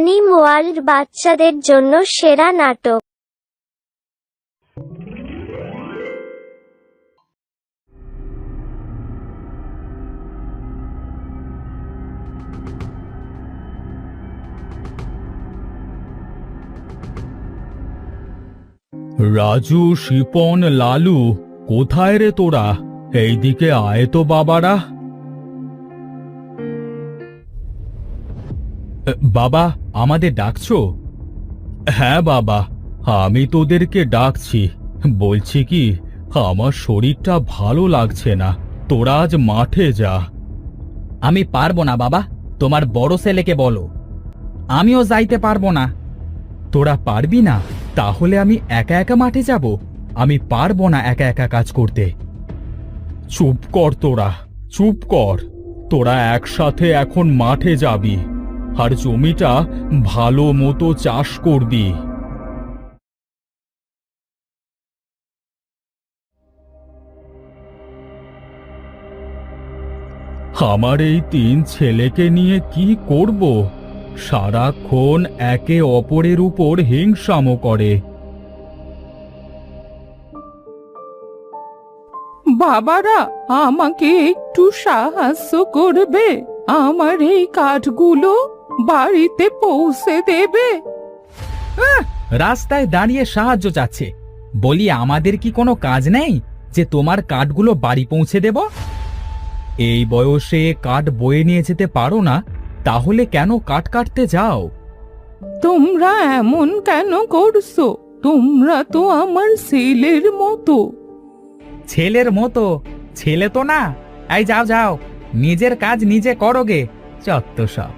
অ্যানিমওয়ার্ল্ড বাচ্চাদের জন্য সেরা নাটক। রাজু, শিপন, লালু, কোথায় রে তোরা? এইদিকে আয় তো বাবারা। বাবা, আমাদের ডাকছো? হ্যাঁ বাবা, আমি তোদেরকে ডাকছি। বলছি কি, আমার শরীরটা ভালো লাগছে না, তোরা আজ মাঠে যা। আমি পারবো না বাবা, তোমার বড় ছেলেকে বলো। আমিও যাইতে পারবো না। তোরা পারবি না? তাহলে আমি একা একা মাঠে যাব? আমি পারবো না একা একা কাজ করতে। চুপ কর তোরা, চুপ কর। তোরা একসাথে এখন মাঠে যাবি আর জমিটা ভালো মতো চাষ করবি। আমার এই 3 ছেলেকে নিয়ে কি করব? সারাক্ষণ একে অপরের উপর হিংসামো করে। বাবারা, আমাকে একটু সাহায্য করবে? আমার এই কাঠগুলো বাড়িতে পৌঁছে দেবে? রাস্তায় দাঁড়িয়ে সাহায্য চাচ্ছে। বলি, আমাদের কি কোনো কাজ নেই যে তোমার কাঠগুলো বাড়ি পৌঁছে দেব? এই বয়সে কাঠ বয়ে নিয়ে যেতে পারো না, তাহলে কেন কাঠ কাটতে যাও? তোমরা এমন কেন করছো? তোমরা তো আমার ছেলের মতো। ছেলের মতো? ছেলে তো না। এই যাও যাও, নিজের কাজ নিজে করো গে, চত্ব সব।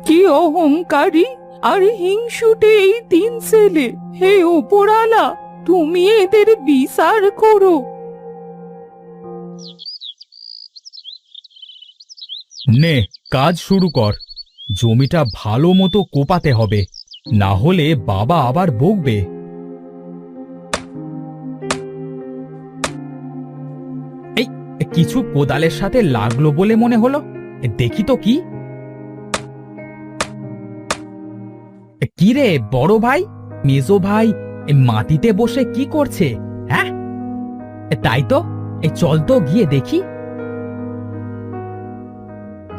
কি অহংকারী আর হিংসুটে এই 3 ছেলে! হে উপরালা, তুমি এদের বিচার করো। নে, কাজ শুরু কর। জমিটা ভালো মতো কোপাতে হবে, না হলে বাবা আবার বকবে। এই কিছু কোদালের সাথে লাগলো বলে মনে হলো। দেখি তো কি। কি রে বড় ভাই, মেজো ভাই মাটিতে বসে কি করছে? হ্যাঁ, তাই তো, চল তো গিয়ে দেখি।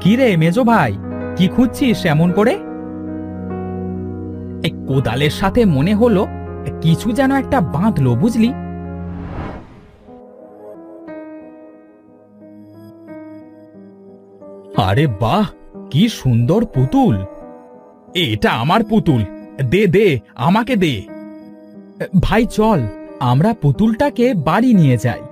কি রে মেজো ভাই, কি খুঁজছিস এমন করে? কোদালের সাথে মনে হলো কিছু যেন একটা বাঁধলো, বুঝলি? আরে বাহ, কি সুন্দর পুতুল! এটা আমার পুতুল, দে দে, আমাকে দে। ভাই চল, আমরা পুতুলটাকে বাড়ি নিয়ে যাই।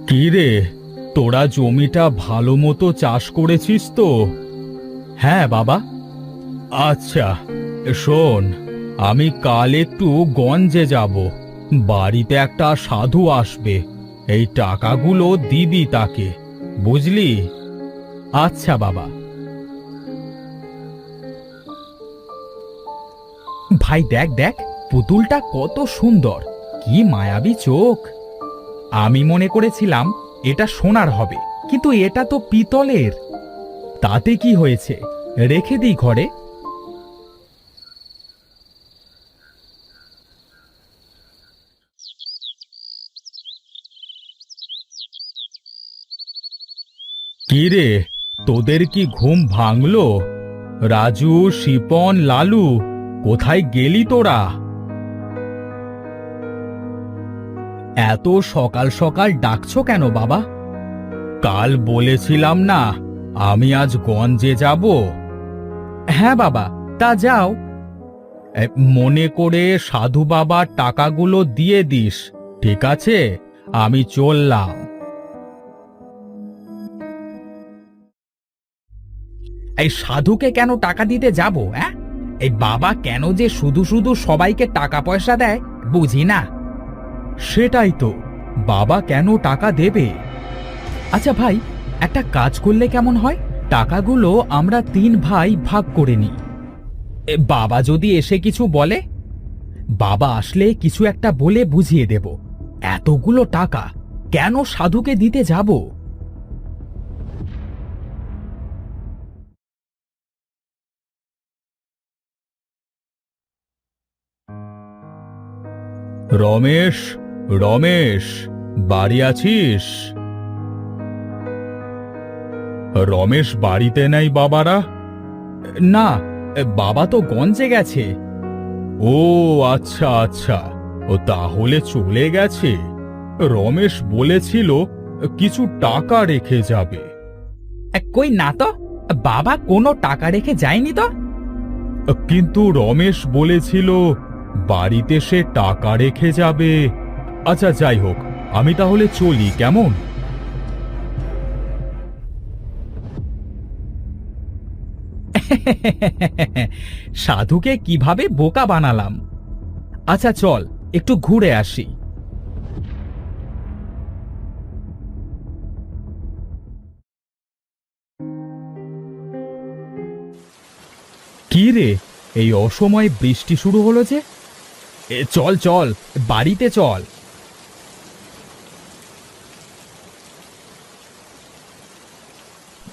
কি রে, তোরা জমিটা ভালো মতো চাষ করেছিস তো? হ্যাঁ বাবা। আচ্ছা শোন, আমি কাল একটু গঞ্জে যাব। বাড়িতে একটা সাধু আসবে, এই টাকাগুলো দিবি তাকে, বুঝলি? আচ্ছা বাবা। ভাই দেখ দেখ, পুতুলটা কত সুন্দর, কি মায়াবী চোখ। আমি মনে করেছিলাম এটা সোনার হবে, কিন্তু এটা তো পিতলের। তাতে কি হয়েছে, রেখে দিই ঘরে। কি রে, তোদের কি ঘুম ভাঙলো? রাজু, শিপন, লালু, কোথায় গেলি তোরা? এত সকাল সকাল ডাকছো কেন বাবা? কাল বলেছিলাম না আমি আজ গঞ্জে যাব? হ্যাঁ বাবা, তা যাও। মনে করে সাধু বাবার টাকাগুলো দিয়ে দিস, ঠিক আছে? আমি চললাম। এই সাধুকে কেন টাকা দিতে যাব? হ্যাঁ, এই বাবা কেন যে শুধু শুধু সবাইকে টাকা পয়সা দেয় বুঝি না। সেটাই তো, বাবা কেন টাকা দেবে? আচ্ছা ভাই, একটা কাজ করলে কেমন হয়? টাকাগুলো আমরা 3 ভাই ভাগ করে নিই। বাবা যদি এসে কিছু বলে? বাবা আসলে কিছু একটা বলে বুঝিয়ে দেব। এতগুলো টাকা কেন সাধুকে দিতে যাব? রমেশ, রমেশ, বাড়ি আছিস? রমেশ বাড়িতে নেই বাবারা? না, বাবা তো গঞ্জে গেছে। ও আচ্ছা আচ্ছা, ও তাহলে চলে গেছে। রমেশ বলেছিল কিছু টাকা রেখে যাবে। কই না তো, বাবা কোনো টাকা রেখে যায়নি তো। কিন্তু রমেশ বলেছিল বাড়িতে সে টাকা রেখে যাবে। আচ্ছা যাই হোক, আমি তাহলে চলি, কেমন? সাধুকে কিভাবে বোকা বানালাম। আচ্ছা চল একটু ঘুরে আসি। কি রে, এই অসময়ে বৃষ্টি শুরু হলো যে? চল চল, বাড়িতে চল।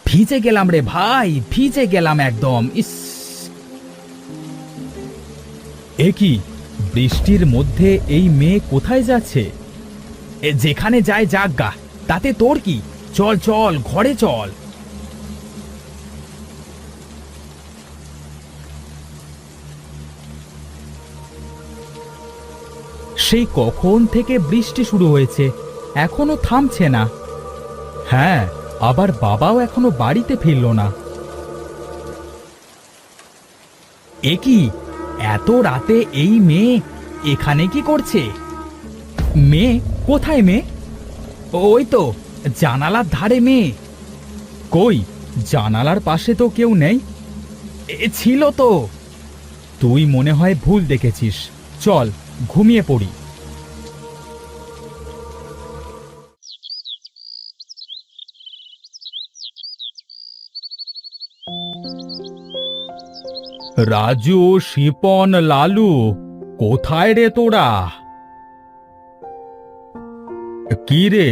ভিজে গেলাম রে ভাই, ভিজে গেলাম একদম। ইস, এ কি, বৃষ্টির মধ্যে এই মেয়ে কোথায় যাচ্ছে? যেখানে যায় যাক গা, তাতে তোর কি? চল চল, ঘরে চল। সেই কখন থেকে বৃষ্টি শুরু হয়েছে, এখনো থামছে না। হ্যাঁ, আবার বাবাও এখনো বাড়িতে ফিরল না। এ কি, এত রাতে এই মেয়ে এখানে কি করছে? মেয়ে কোথায়? মেয়ে ওই তো জানালার ধারে। মেয়ে কই, জানালার পাশে তো কেউ নেই। ছিল তো। তুই মনে হয় ভুল দেখেছিস। চল ঘুমিয়ে পড়ি। রাজু, শিপন, লালু, কোথায় রে তোরা? কি রে,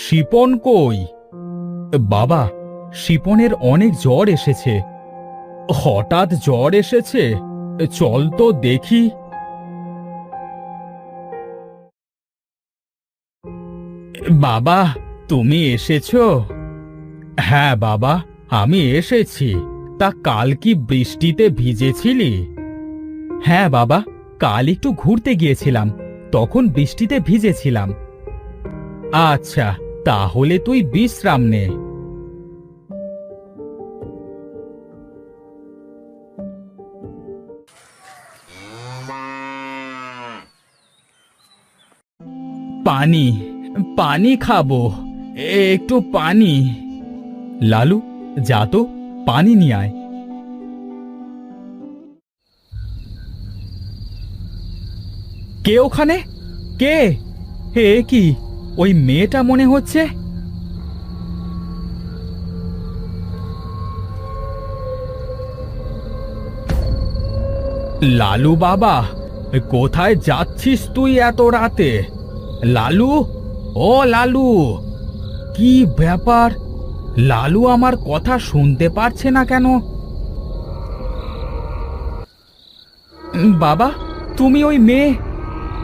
শিপন কই? বাবা, শিপনের অনেক জ্বর এসেছে। হঠাৎ জ্বর এসেছে? চল তো দেখি। বাবা, তুমি এসেছো? হ্যাঁ বাবা, আমি এসেছি। তা কাল কি বৃষ্টিতে ভিজেছিলি? হ্যাঁ বাবা, কাল একটু ঘুরতে গিয়েছিলাম, তখন বৃষ্টিতে ভিজেছিলাম। আচ্ছা, তাহলে তুই বিশ্রাম নে। পানি, পানি খাবো, একটু পানি। লালু, যা তো পানি নিয়ে আয়। কে ওখানে? কে? হে কি, ওই মেয়েটা মনে হচ্ছে। লালু বাবা, কোথায় যাচ্ছিস তুই এত রাতে? লালু, ও লালু, কি ব্যাপার? লালু আমার কথা শুনতে পারছে না কেন? বাবা, তুমি ওই মেয়ে?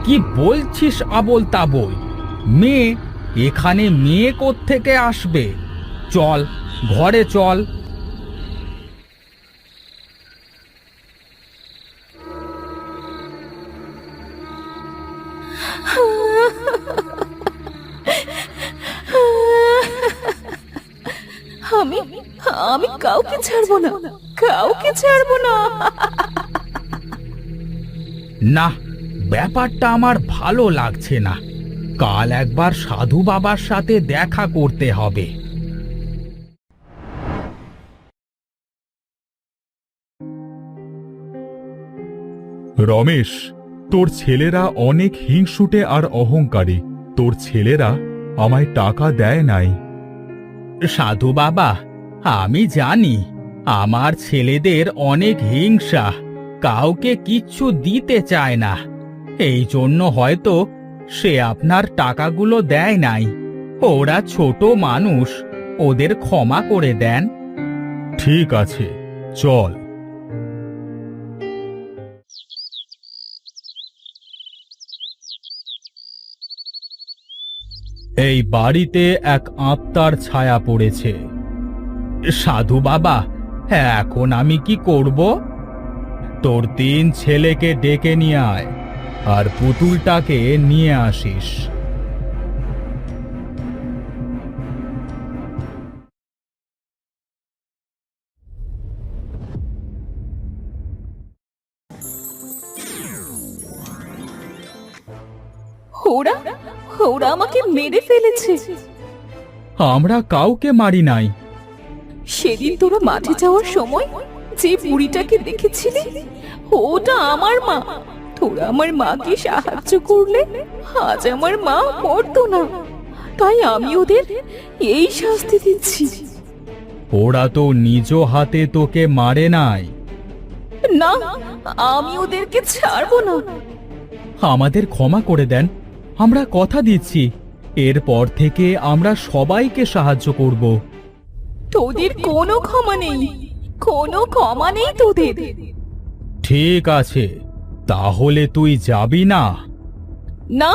কি বলছিস আবোল তাবোল? মেয়ে? এখানে মেয়ে কোত্থেকে আসবে? চল ঘরে চল। আমি আমি কাউকে ছাড়বো না, কাউকে ছাড়বো না। না, ব্যাপারটা আমার ভালো লাগছে না। কাল একবার সাধু বাবার সাথে দেখা করতে হবে। রমেশ, তোর ছেলেরা অনেক হিংসুটে আর অহংকারী। তোর ছেলেরা আমায় টাকা দেয় নাই। সাধু বাবা, আমি জানি আমার ছেলেদের অনেক হিংসা, কাউকে কিচ্ছু দিতে চায় না। এই জন্য হয়তো সে আপনার টাকাগুলো দেয় নাই। ওরা ছোট মানুষ, ওদের ক্ষমা করে দেন। ঠিক আছে, চল। এই বাড়িতে এক আত্মার ছায়া পড়েছে। সাধু বাবা, এখন আমি কি করব? তোর 3 ছেলেকে ডেকে নিয়ে আয় আর পুতুলটাকে নিয়ে আসিস। ওরা ওরা আমাকে মেরে ফেলেছে। আমরা কাউকে মারি নাই। সেদিন তোরা মাঠে যাওয়ার সময় যে বুড়িটাকে দেখেছিলি, ওটা আমার মা। তোরা আমার মাকে সাহায্য করলে আজ আমার মা পড়তো না, তাই আমি ওদের এই শাস্তি দিচ্ছি। ওরা তো নিজ হাতে তোকে মারে নাই। না, আমি ওদেরকে ছাড়বো না। আমাদের ক্ষমা করে দেন, আমরা কথা দিচ্ছি এরপর থেকে আমরা সবাইকে সাহায্য করব। তোদের কোনো ক্ষমা নেই, কোনো ক্ষমা নেই তোদের। ঠিক আছে, তাহলে তুই যাবি না? না,